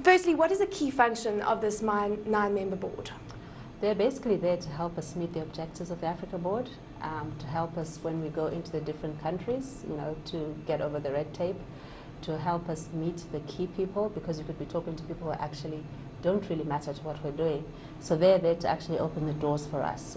Firstly, what is a key function of this nine-member board? They're basically there to help us meet the objectives of the Africa Board, to help us when we go into the different countries, to get over the red tape, to help us meet the key people, because you could be talking to people who actually don't really matter to what we're doing. So they're there to actually open the doors for us.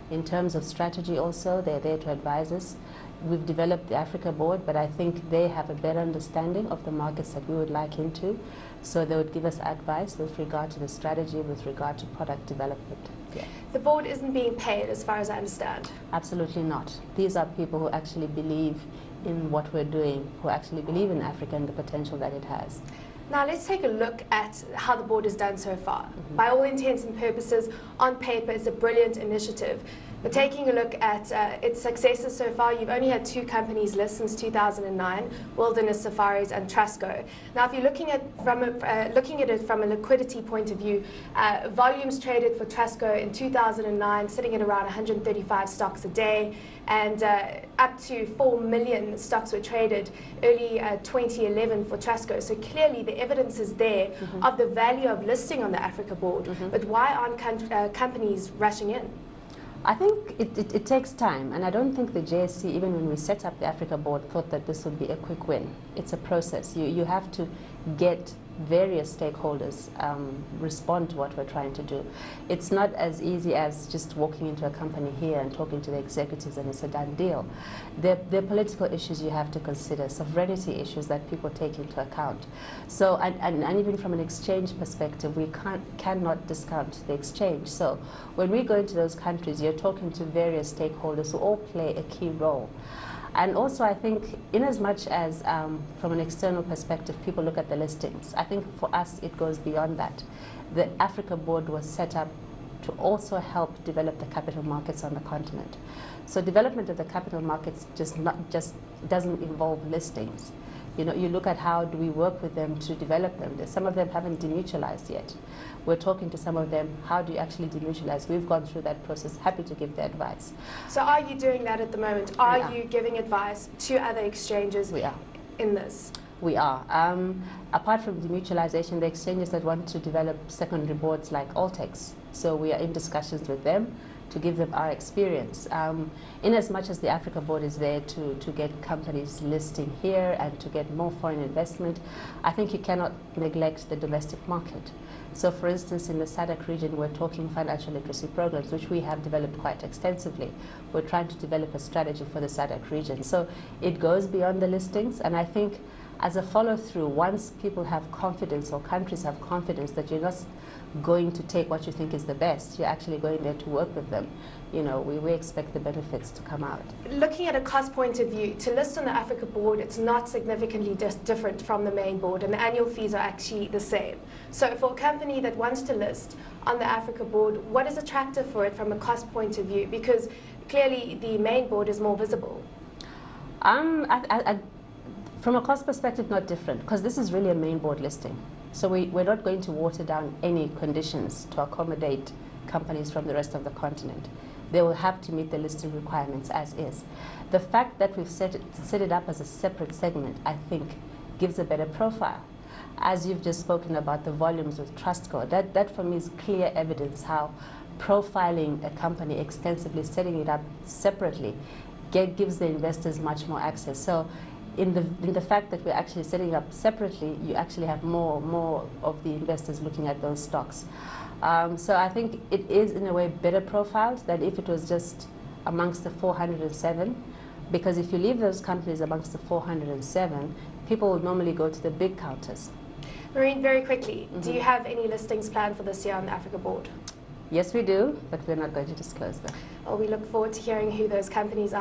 In terms of strategy also, they're there to advise us. We've developed the Africa Board, but I think they have a better understanding of the markets that we would like into. So they would give us advice with regard to the strategy, with regard to product development. Yeah. The board isn't being paid, as far as I understand. Absolutely not. These are people who actually believe in what we're doing, who actually believe in Africa and the potential that it has. Now let's take a look at how the board has done so far. By all intents and purposes, on paper, it's a brilliant initiative. But taking a look at its successes so far, you've only had 2 companies list since 2009, Wilderness Safaris and Trustco. Now, if you're looking at it from a liquidity point of view, volumes traded for Trustco in 2009 sitting at around 135 stocks a day, and up to 4 million stocks were traded early 2011 for Trustco. So clearly the evidence is there of the value of listing on the Africa Board. But why aren't companies rushing in? I think it takes time, and I don't think the JSE, even when we set up the Africa Board, thought that this would be a quick win. It's a process. You have to get various stakeholders respond to what we're trying to do. It's not as easy as just walking into a company here and talking to the executives and it's a done deal. There are political issues you have to consider, sovereignty issues that people take into account. So, and even from an exchange perspective, we cannot discount the exchange. So when we go into those countries, you're talking to various stakeholders who all play a key role. And also, I think, in as much as from an external perspective, people look at the listings, I think for us it goes beyond that. The Africa Board was set up to also help develop the capital markets on the continent. So development of the capital markets just doesn't involve listings. You look at how do we work with them to develop them. Some of them haven't demutualized yet. We're talking to some of them, how do you actually demutualize? We've gone through that process, happy to give the advice. So are you doing that at the moment? Are you giving advice to other exchanges in this? We are. Apart from demutualization, the exchanges that want to develop secondary boards like Altex, so we are in discussions with them to give them our experience. In as much as the Africa Board is there to get companies listing here and to get more foreign investment, I think you cannot neglect the domestic market. So for instance, in the SADC region, we're talking financial literacy programs, which we have developed quite extensively. We're trying to develop a strategy for the SADC region. So it goes beyond the listings, and I think as a follow-through, once people have confidence or countries have confidence that you're not going to take what you think is the best, you're actually going there to work with them. We expect the benefits to come out. Looking at a cost point of view, to list on the Africa Board, it's not significantly different from the main board, and the annual fees are actually the same. So for a company that wants to list on the Africa Board, what is attractive for it from a cost point of view? Because clearly the main board is more visible. From a cost perspective, not different, because this is really a main board listing. So we're not going to water down any conditions to accommodate companies from the rest of the continent. They will have to meet the listing requirements as is. The fact that we've set it up as a separate segment, I think, gives a better profile. As you've just spoken about the volumes with Trustco, that for me is clear evidence how profiling a company extensively, setting it up separately, gives the investors much more access. So in the fact that we're actually setting up separately, you actually have more of the investors looking at those stocks. So I think it is in a way better profiled than if it was just amongst the 407, because if you leave those companies amongst the 407, people would normally go to the big counters. Maureen, very quickly, do you have any listings planned for this year on the Africa Board? Yes, we do, but we're not going to disclose them. Well, we look forward to hearing who those companies are.